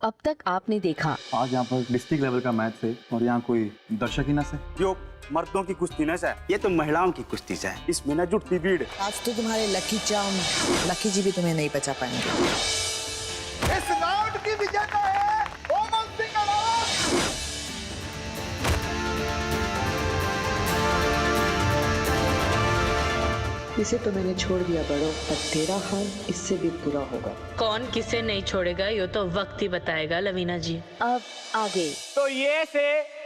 अब तक आपने देखा। आज यहाँ पर डिस्ट्रिक्ट लेवल का मैच है और यहाँ कोई दर्शक ही ना से। जो मर्दों की कुश्ती न है, ये तो महिलाओं की कुश्ती है। इसमें न जुटती भीड़। आज तो तुम्हारे लकी चार्म लकी जी भी तुम्हें नहीं बचा पाएंगे। इस राउंड की विजेता है कोमल सिंह अलावा। इसे तो मैंने छोड़ दिया बड़ो, पर तेरा हाल इससे भी बुरा होगा। कौन किसे नहीं छोड़ेगा ये तो वक्त ही बताएगा लवीना जी। अब आगे तो ये से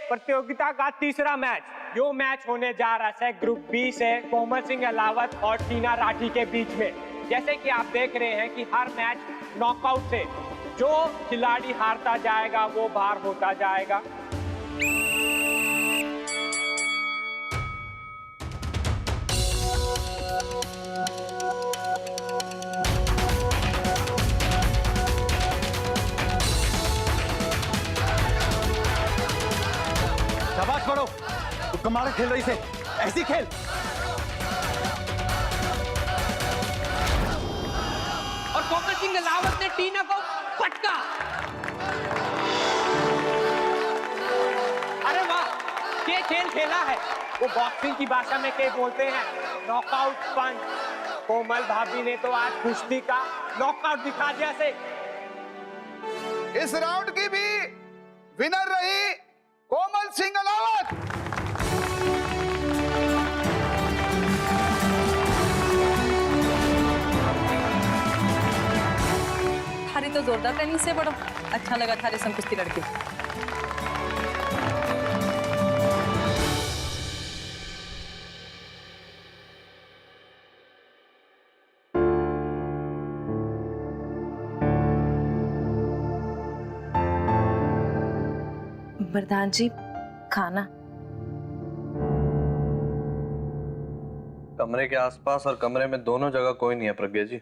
प्रतियोगिता का तीसरा मैच, जो मैच होने जा रहा है ग्रुप बी से कोमल सिंह अलावत और टीना राठी के बीच में। जैसे कि आप देख रहे हैं कि हर मैच नॉकआउट से जो खिलाड़ी हारता जाएगा वो बाहर होता जाएगा। शाबाश बड़ो, तू कमाल खेल रही से, ऐसी खेल। और कोमल सिंह अलावत ने टीना को पटका। अरे वाह, ये खेल खेला है। वो बॉक्सिंग की भाषा में क्या बोलते हैं, नॉकआउट पंच। कोमल भाभी ने तो आज कुश्ती का नॉकआउट दिखा दिया से। इस राउंड की भी विनर रही कोमल सिंह अलावत। थारी तो जोरदार टेनिस से बड़ो अच्छा लगा थारे संग कुश्ती लड़के। वरदान जी, खाना। कमरे के आसपास और कमरे में दोनों जगह कोई नहीं है प्रज्ञा जी,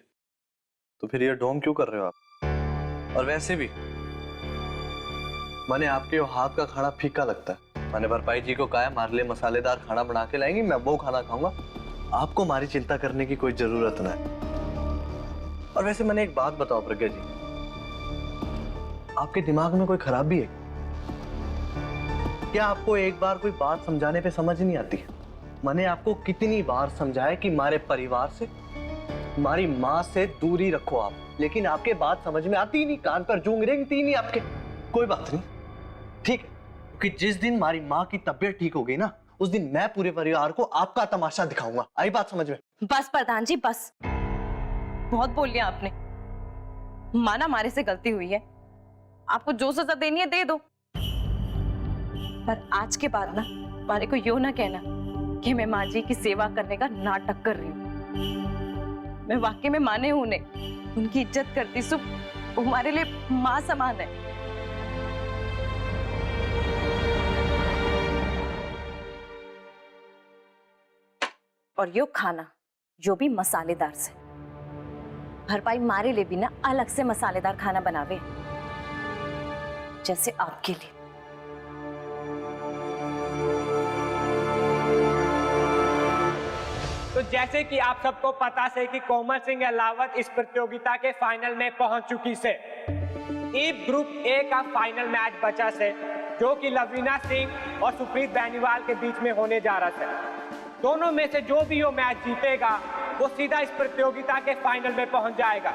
तो फिर ये ढोंग क्यों कर रहे हो आप? और वैसे भी मैंने आपके हाथ का खाना फीका लगता है। मैंने भरपाई जी को कहा है हमारे लिए मसालेदार खाना बना के लाएंगी, मैं वो खाना खाऊंगा। आपको हमारी चिंता करने की कोई जरूरत ना है। और वैसे मैंने एक बात बताओ प्रज्ञा जी, आपके दिमाग में कोई खराबी है क्या? आपको एक बार कोई बात समझाने पे समझ नहीं आती? मैंने आपको कितनी बार समझाया कि हमारे परिवार से, हमारी माँ से दूरी रखो आप, लेकिन आपके बात समझ में आती ही नहीं, कान पर जूं रेंगती नहीं आपके। कोई बात नहीं, ठीक है, क्योंकि जिस दिन हमारी माँ की तबीयत ठीक हो गई ना, उस दिन मैं पूरे परिवार को आपका तमाशा दिखाऊंगा। आई बात समझ में? बस प्रधान जी बस, बहुत बोल लिया आपने। माना हमारे से गलती हुई है, आपको जो सजा देनी है दे दो, पर आज के बाद ना हमारे को यो ना कहना कि मैं माँ जी की सेवा करने का नाटक कर रही हूँ। मैं वाकई में माने हूं उन्हें, उनकी इज्जत करती, सुख हमारे लिए माँ समान है। और यो खाना जो भी मसालेदार से, भरपाई मारे लिए भी ना अलग से मसालेदार खाना बनावे, जैसे आपके लिए। तो जैसे कि आप सबको पता है कि कोमल सिंह अलावत इस प्रतियोगिता के फाइनल में पहुंच चुकी से। अब ग्रुप ए का फाइनल मैच बचा से, जो कि लवीना सिंह और सुप्रीत बेनीवाल के बीच में होने जा रहा है। दोनों में से जो भी वो मैच जीतेगा वो सीधा इस प्रतियोगिता के फाइनल में पहुंच जाएगा।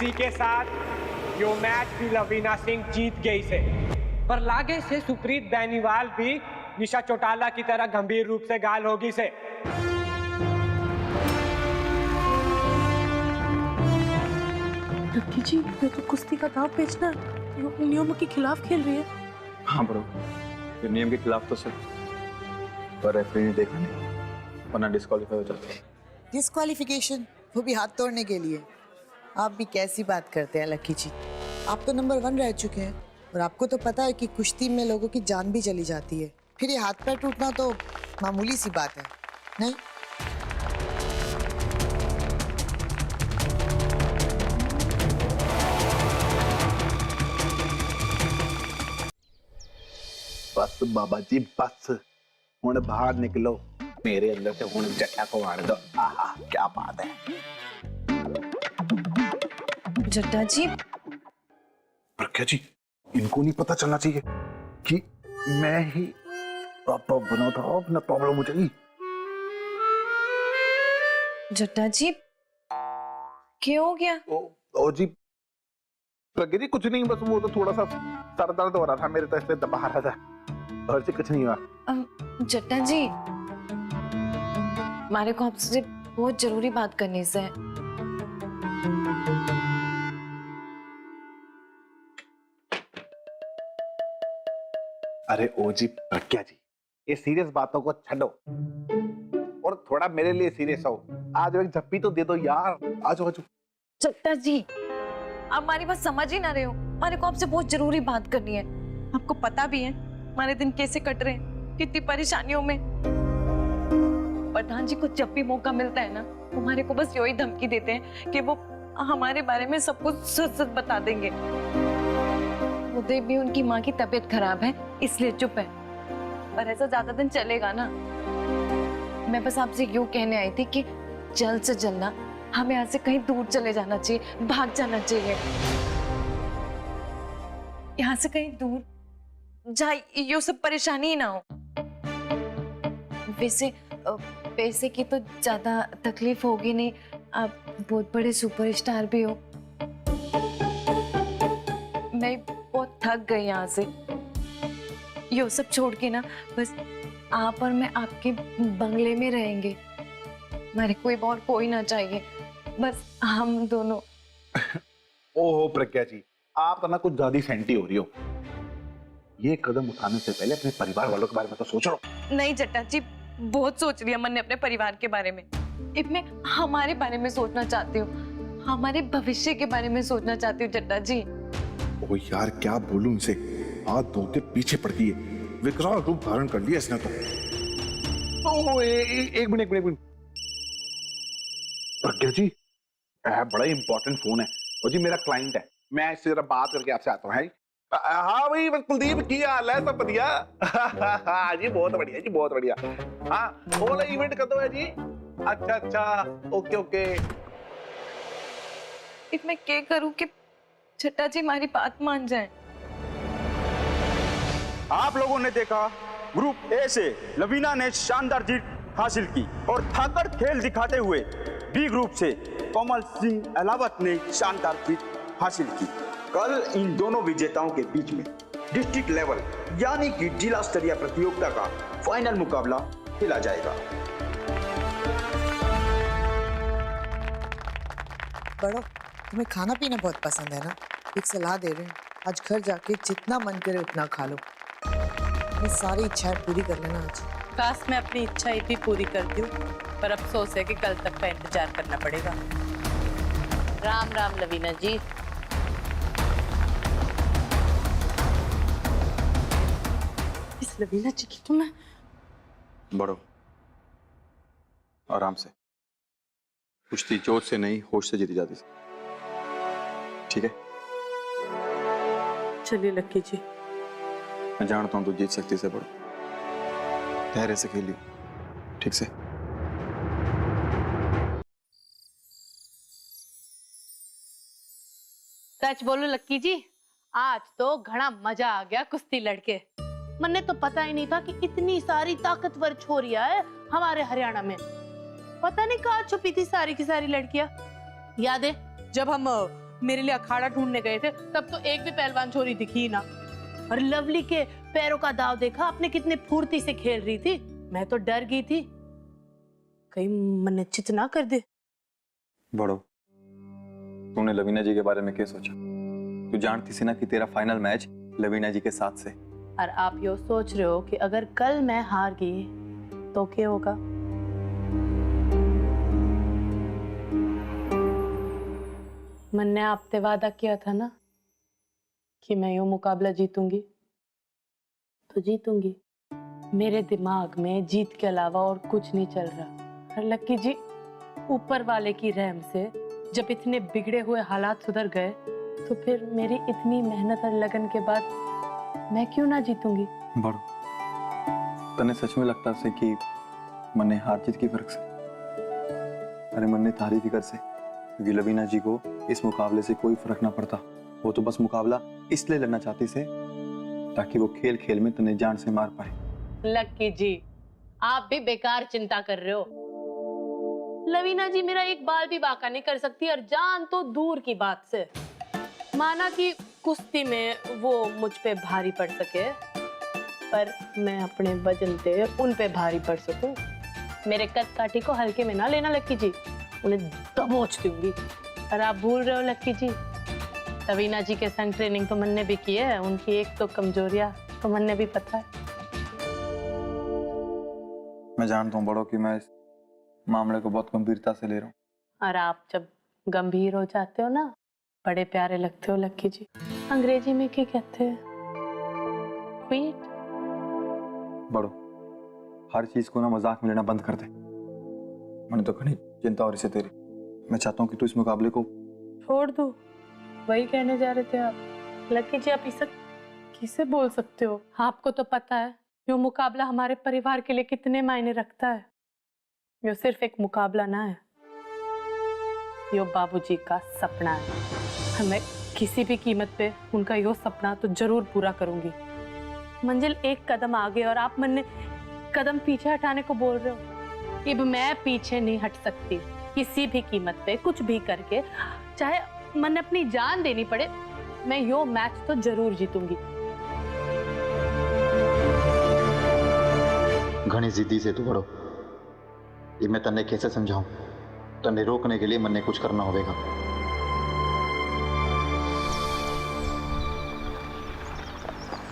इसी के साथ यो मैच भी लवीना सिंह जीत गई से। पर लागे से सुप्रीत बेनीवाल भी निशा चौटाला की तरह गंभीर रूप से घायल होगी से। लक्की जी, ये तो कुश्ती का दांव बेचना नियमों के खिलाफ खेल रही है। हाँ ब्रो, ये नियम के खिलाफ तो सर, पर रेफरी ने देखा नहीं, वरना डिस्क्वालीफाई हो जाते। डिस्क्वालिफिकेशन, वो भी हाथ तोड़ने के लिए। आप भी कैसी बात करते हैं लक्की जी। आप तो नंबर 1 रह चुके हैं और आपको तो पता है कि कुश्ती में लोगों की जान भी चली जाती है। फिर ये हाथ पैर टूटना तो मामूली सी बात है, नहीं? बस बाबा जी बस, हुण बाहर निकलो, मेरे अंदर से हुण जट्टा को आने दो। आहा क्या बात है। जट्टा जी, प्रज्ञा जी, इनको नहीं पता चलना चाहिए कि मैं ही पापा बना था, अपना प्रॉब्लम हो जाएगी। जट्टा जी क्या हो गया? ओ जी प्रज्ञा जी, कुछ नहीं, बस वो तो थोड़ा सा सर दर्द हो रहा था मेरे, तो इसलिए दबा रहा था, और जी कुछ नहीं हुआ। जट्टा जी, हमारे को आपसे बहुत जरूरी बात करनी से। अरे ओ जी प्रज्ञा जी, ये सीरियस बातों को छोड़ो और थोड़ा मेरे लिए सीरियस हो। आज एक झप्पी तो दे दो यार, आजो आजो। जट्टा जी, आप हमारी बात समझ ही ना रहे हो। हमारे को आपसे बहुत जरूरी बात करनी है। आपको पता भी है हमारे दिन कैसे कट रहे हैं, कितनी परेशानियों में। प्रधान जी को जब भी मौका मिलता है ना, हमारे को बस यही धमकी देते हैं कि वो हमारे बारे में सब कुछ सच सच बता देंगे। उदय भी उनकी माँ की तबीयत खराब है इसलिए चुप है, पर ऐसा ज्यादा दिन चलेगा ना। मैं बस आपसे यूं कहने आई थी कि जल्द से जल्द ना हमें यहाँ से कहीं दूर चले जाना चाहिए, भाग जाना चाहिए। यहाँ से कहीं दूर जहाँ ये सब परेशानी ही ना हो। वैसे पैसे की तो ज्यादा तकलीफ होगी नहीं, आप बहुत बड़े सुपरस्टार भी हो। मैं बहुत थक गई यहाँ से। ये सब छोड़ के ना बस आप और मैं आपके बंगले में रहेंगे। मेरे कोई और कोई ना चाहिए, बस हम दोनों। ओहो प्रज्ञा जी, आप तो ना कुछ ज्यादा सेंटी हो रही हो। ये कदम उठाने से पहले अपने परिवार वालों के बारे में तो सोचो। नहीं जट्टा जी, बहुत सोच लिया मैंने अपने परिवार के बारे में। अब मैं हमारे बारे में सोचना चाहती हूँ, हमारे भविष्य के बारे में सोचना चाहती हूँ जट्टा जी। ओ यार क्या बोलूं इसे, हाथ धोते पीछे पड़ती है, विकराल रूप धारण कर लिया इसने तो। एक मिनट प्रज्ञा जी, बड़ा इंपॉर्टेंट फोन है और जी मेरा क्लाइंट है, मैं इससे जरा बात करके आपसे आता हूँ। हाँ भाई कुलदीप, की हाल है? सब बढ़िया? हाँ जी बहुत बढ़िया जी, बहुत बढ़िया। हाँ बोला इवेंट कर दो है जी। अच्छा अच्छा, ओके ओके। मैं क्या करूं कि जट्टा जी हमारी बात मान जाए? आप लोगों ने देखा ग्रुप ए से लवीना ने शानदार जीत हासिल की और थाकड़ खेल दिखाते हुए बी ग्रुप से कोमल सिंह अलावत ने शानदार जीत हासिल की। कल इन दोनों विजेताओं के बीच में डिस्ट्रिक्ट लेवल यानी कि जिला स्तरीय प्रतियोगिता का फाइनल मुकाबला खेला जाएगा। बड़ो, तुम्हें खाना पीना बहुत पसंद है ना? एक सलाह दे रहे हैं, आज घर जाके जितना मन करे उतना खा लो। अपनी सारी इच्छाएं पूरी कर लेना आज। काश मैं अपनी इच्छा भी पूरी कर दूं, पर अफसोस है कि कल तक का इंतजार करना पड़ेगा। राम राम लवीना जी। इस लवीना जी की तो मैं बढ़ो, आराम से। कुश्ती चोट से नहीं, होश से जीती जाती, ठीक है? चलिए लक्की जी। मैं जानता हूं तू जीत सकती से, बढ़ो, धैर्य से खेलिए, ठीक से। सच बोलो लक्की जी, आज तो घना मजा आ गया कुश्ती लड़के। मन्ने तो पता ही नहीं था कि इतनी सारी ताकतवर छोरियां है हमारे हरियाणा में। पता नहीं कहाँ छुपी थी सारी की सारी लड़कियां। याद है जब हम मेरे लिए अखाड़ा ढूंढने गए थे तब तो एक भी पहलवान छोरी दिखी ना। और लवली के पैरों का दाव देखा आपने, कितने फुर्ती से खेल रही थी। मैं तो डर गई थी कहीं मन चित ना कर दे। बड़ो, तूने लवीना जी के बारे में क्या सोचा? तू जानती सी ना कि तेरा फाइनल मैच लवीना जी के साथ से। और आप यो सोच रहे हो कि अगर कल मैं हार गई तो क्या होगा? मैंने आपसे वादा किया था ना कि मैं यो मुकाबला जीतूंगी, तो जीतूंगी। मेरे दिमाग में जीत के अलावा और कुछ नहीं चल रहा। और लक्की जी, ऊपर वाले की रहम से जब इतने बिगड़े हुए हालात सुधर गए तो फिर मेरी इतनी मेहनत और लगन के बाद मैं क्यों ना जीतूंगी? बड़ो, तने सच में लगता से कि मन्ने हार जीत की फर्क से? अरे मन्ने तारी फिकर से, क्योंकि लवीना जी को इस मुकाबले से कोई फर्क ना पड़ता। वो तो बस मुकाबला इसलिए लड़ना चाहती से ताकि वो खेल खेल में तने जान से मार पाए। लक्की जी, आप भी बेकार चिंता कर रहे हो। लवीना जी मेरा एक बाल भी बाका नहीं कर सकती, और जान तो दूर की बात से। माना कि कुश्ती में वो मुझ पे भारी पड़ सके, पर मैं अपने वजन पे उन पे भारी पड़ सकूं। मेरे कद काठी को हल्के में ना लेना लक्की जी, उन्हें दबोच दूंगी। और आप भूल रहे हो लक्की जी, लवीना जी के संग ट्रेनिंग तो मन्ने भी की है। उनकी एक तो कमजोरियां तो मन्ने भी पता है। मैं जानता हूँ बड़ो कि मैं इस मामले को बहुत गंभीरता से ले रहा हूँ। और आप जब गंभीर हो जाते हो ना, बड़े प्यारे लगते हो लक्की जी। अंग्रेजी में क्या कहते हैं? स्वीट। बड़ो, हर चीज को ना मजाक में लेना बंद कर दे। मैंने तो घनी चिंता और इसे तेरी। मैं चाहता हूँ कि तू इस मुकाबले को छोड़ दो। वही कहने जा रहे थे आप। लक्की जी, आप इसे किसे बोल सकते हो? आपको तो पता है यो मुकाबला हमारे परिवार के लिए कितने मायने रखता है। यो सिर्फ एक मुकाबला ना है, यो बाबूजी का सपना है। मैं किसी भी कीमत पे उनका यो सपना तो जरूर पूरा करूंगी। मंजिल एक कदम आगे और आप मन कदम पीछे हटाने को बोल रहे हो। अब मैं पीछे नहीं हट सकती किसी भी कीमत पे, कुछ भी करके। चाहे मन अपनी जान देनी पड़े, मैं यो मैच तो जरूर जीतूंगी। घनी जिद्दी से तू बड़ो, ये मैं तन्ने कैसे समझाऊं? तन्ने रोकने के लिए मन्ने कुछ करना होगा।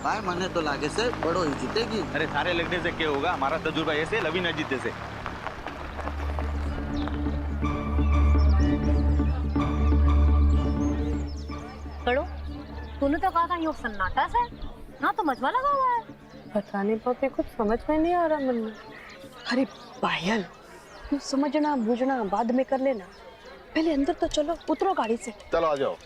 भाई मन्ने तो लागे से बड़ो ही जीतेगी। अरे सारे लगने से क्या होगा? हमारा तजुर्बा ऐसे लवीना जीते से। बड़ो, तूने तो कहा था यो सन्नाटा सा है ना, तो मजमा लगा हुआ है। पता नहीं पापे, कुछ समझ में नहीं आ रहा मन में। अरे पायल, तू समझना बूझना बाद में कर लेना, पहले अंदर तो चलो। उतरो गाड़ी से। चलो आ जाओ।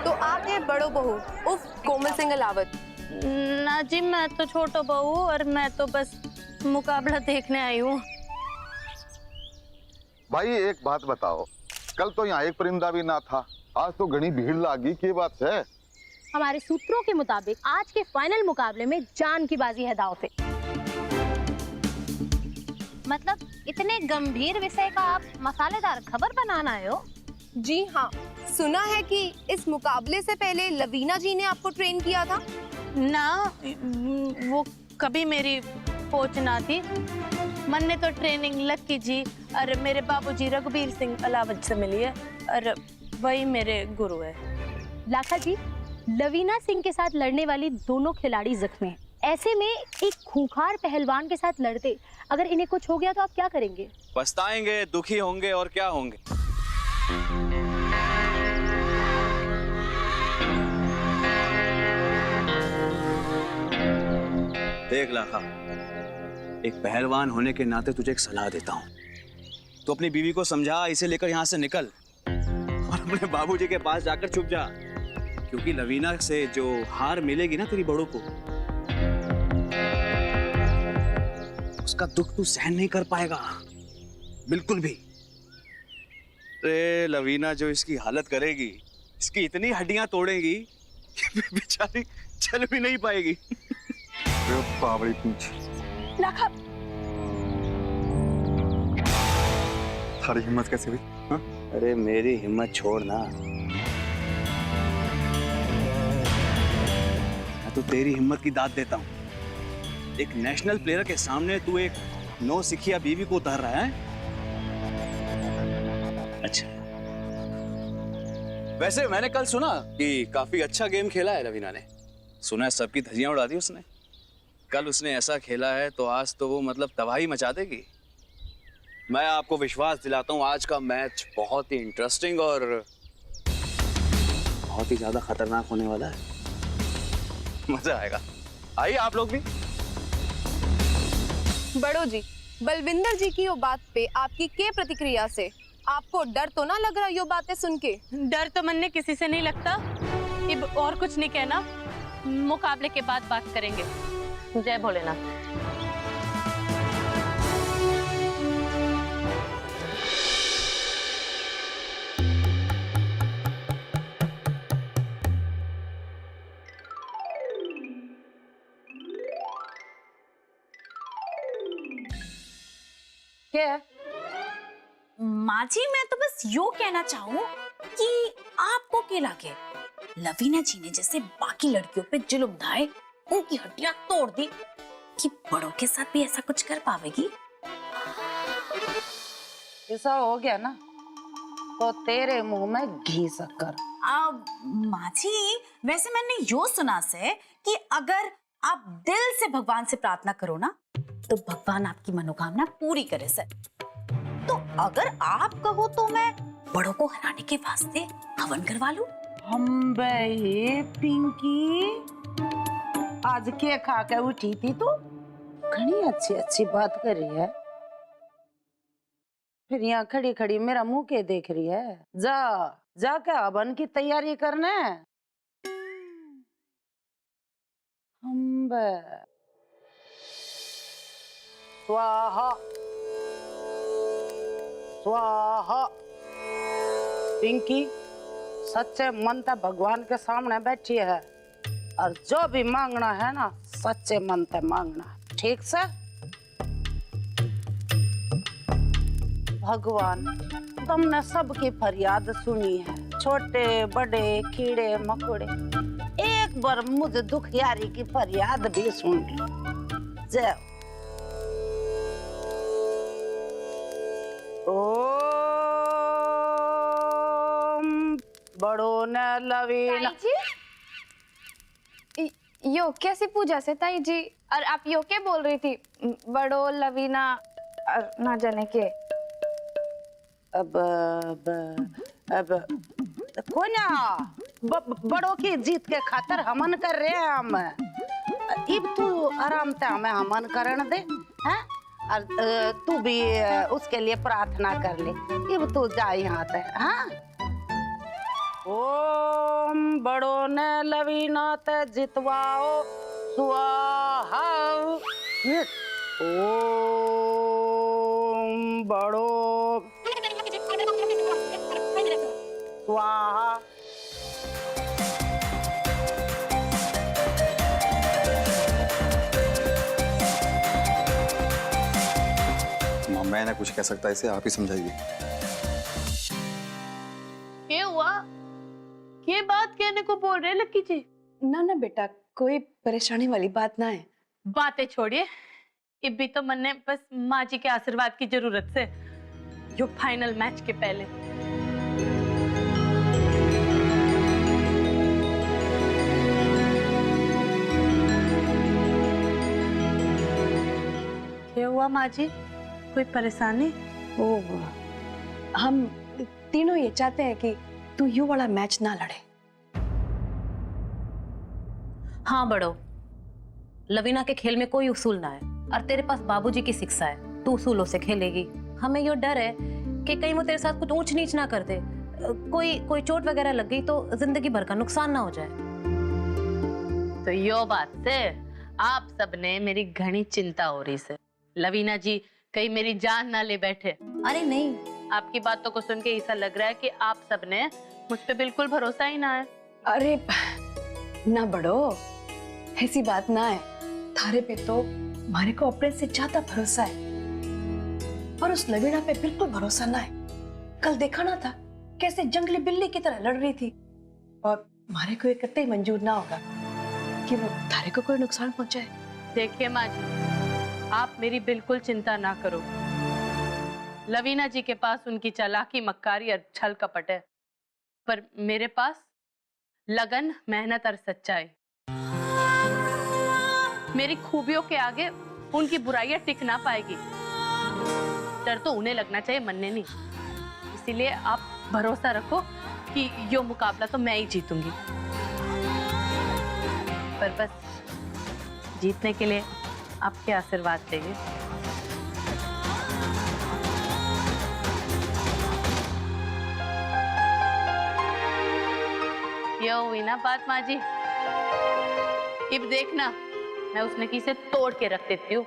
तो आप ये बड़ो बहू उफ कोमल सिंह अलावत? ना जी, मैं तो छोटो बहू, और मैं तो बस मुकाबला देखने आई हूँ। भाई एक बात बताओ, कल तो यहाँ एक परिंदा भी ना था, आज तो घनी भीड़ लागी, की बात है? हमारे सूत्रों के मुताबिक आज के फाइनल मुकाबले में जान की बाजी है दांव पे। मतलब इतने गंभीर विषय का आप मसालेदार खबर बनाना आए हो? जी हाँ, सुना है कि इस मुकाबले से पहले लवीना जी ने आपको ट्रेन किया था। ना, वो कभी मेरी कोच ना थी। मन ने तो ट्रेनिंग लक्की जी और मेरे बाबूजी रघुबीर सिंह अलावत से मिली है, और वही मेरे गुरु है। लाखा जी, लवीना सिंह के साथ लड़ने वाली दोनों खिलाड़ी जख्मी हैं। ऐसे में एक खूंखार पहलवान के साथ लड़ते अगर इन्हें कुछ हो गया तो आप क्या करेंगे? पछताएंगे, दुखी होंगे, और क्या होंगे। देख लाखा, एक पहलवान होने के नाते तुझे एक सलाह देता हूँ। तो अपनी बीवी को समझा, इसे लेकर यहाँ से निकल और अपने बाबूजी के पास जाकर छुप जा, क्योंकि लवीना से जो हार मिलेगी ना तेरी बड़ों को, उसका दुख तू सहन नहीं कर पाएगा बिल्कुल भी। रे लवीना जो इसकी हालत करेगी, इसकी इतनी हड्डियां तोड़ेगी कि बेचारी चल भी नहीं पाएगी। अरे बावड़ी पूछ लाखा थारी हिम्मत कैसे हुई? हाँ? अरे मेरी हिम्मत छोड़ ना, मैं तो तेरी हिम्मत की दाद देता हूँ। एक नेशनल प्लेयर के सामने तू एक नौसिखिया बीवी को उतार रहा है। अच्छा, वैसे मैंने कल सुना कि काफी अच्छा गेम खेला है रवीना ने। सुना है सबकी धज्जियां उड़ा दी उसने। कल उसने ऐसा खेला है तो आज तो वो मतलब तबाही मचा देगी। मैं आपको विश्वास दिलाता हूँ आज का मैच बहुत ही इंटरेस्टिंग और बहुत ही ज्यादा खतरनाक होने वाला है। मजा आएगा। आइए आप लोग भी। बड़ो जी, बलविंदर जी की यो बात पे आपकी क्या प्रतिक्रिया से? आपको डर तो ना लग रहा यो बातें सुन के? डर तो मन ने किसी से नहीं लगता। अब और कुछ नहीं कहना, मुकाबले के बाद बात करेंगे। जय भोलेनाथ। क्या? माँ जी, मैं तो बस यो कहना चाहूँ कि आपको क्या लगे लवीना जी ने जैसे बाकी लड़कियों पे जुल्म ढाए, उनकी हड्डियां तोड़ दी, कि बड़ों के साथ भी ऐसा कुछ कर पावेगी? ऐसा हो गया ना तो तेरे मुंह में घी शक्कर। माँ जी, वैसे मैंने यो सुना से कि अगर आप दिल से भगवान से प्रार्थना करो ना तो भगवान आपकी मनोकामना पूरी करे सर। तो अगर आप कहो तो मैं बड़ों को हराने के वास्ते हवन करवा लूं। हम बे पिंकी, आज के खा के उठी थी तू? घनी अच्छी अच्छी बात कर रही है, फिर यहाँ खड़ी खड़ी मेरा मुंह के देख रही है। जा जाके हवन की तैयारी करने। हम बे स्वाहा स्वाहा। पिंकी, सच्चे मन से भगवान के सामने बैठी है और जो भी मांगना है ना सच्चे मन से मांगना, ठीक से? भगवान, तुमने सबकी फरियाद सुनी है, छोटे बड़े कीड़े मकोड़े। एक बार मुझे दुखियारी की फरियाद भी सुन ली। जय बड़ो ने लवीना। यो कैसी पूजा से ताई जी? और आप यो क्या बोल रही थी? बड़ो लवीना और ना जाने के। अब कोना बड़ों की जीत के खातर हमन कर रहे हैं हम। अब तू आराम से हमें हमन करने दे, हैं? और तू भी उसके लिए प्रार्थना कर ले। अब तू जा यहाँ से, हाँ? ओम बड़ो ने लवीना ते जितवाओ स्वाहा। ओम बड़ो स्वाहा। मैं ना कुछ कह सकता, इसे आप ही समझाइए। क्या हुआ? ये बात कहने को बोल रहे लक्की जी? ना ना बेटा, कोई परेशानी वाली बात ना है। बातें छोड़िए, अब भी तो मन ने बस माँ जी के आशीर्वाद की जरूरत से जो फाइनल मैच के पहले। क्या हुआ माँ जी, कोई परेशानी? ओ, हम तीनों ये चाहते हैं कि तू यू वाला मैच ना लड़े। हाँ बड़ो, लवीना के खेल में कोई उसूल ना है और तेरे पास बाबूजी की शिक्षा है, तू उसूलों से खेलेगी। हमें यो डर है कि कहीं वो तेरे साथ कुछ ऊंच नीच ना कर दे, कोई चोट वगैरह लग गई तो जिंदगी भर का नुकसान ना हो जाए। तो यो बात से आप सबने मेरी घनी चिंता हो रही से। लवीना जी कहीं मेरी जान ना ले बैठे। अरे नहीं, आपकी बातों को सुन के ऐसा लग रहा है कि आप सबने मुझ पे बिल्कुल भरोसा ही ना है। अरे ना बड़ो, ऐसी बात ना है। थारे पे तो मारे को अपने से ज्यादा भरोसा है, पर उस लवीना पे बिल्कुल भरोसा ना है। कल देखा ना था कैसे जंगली बिल्ली की तरह लड़ रही थी, और मारे को ये कतई मंजूर ना होगा कि वो थारे को कोई नुकसान पहुंचाए। देखिए माँ जी, आप मेरी बिल्कुल चिंता ना करो। लवीना जी के पास उनकी चालाकी, मक्कारी और छल कपट है, पर मेरे पास लगन, मेहनत और सच्चाई। मेरी खूबियों के आगे उनकी बुराइयां टिक ना पाएगी। डर तो उन्हें लगना चाहिए, मन्ने नहीं। इसीलिए आप भरोसा रखो कि यो मुकाबला तो मैं ही जीतूंगी। पर बस जीतने के लिए आपके आशीर्वाद चाहिए। यो हुई ना बात माँ जी। अब देखना, मैं उस नकी से तोड़ के रख देती हूँ।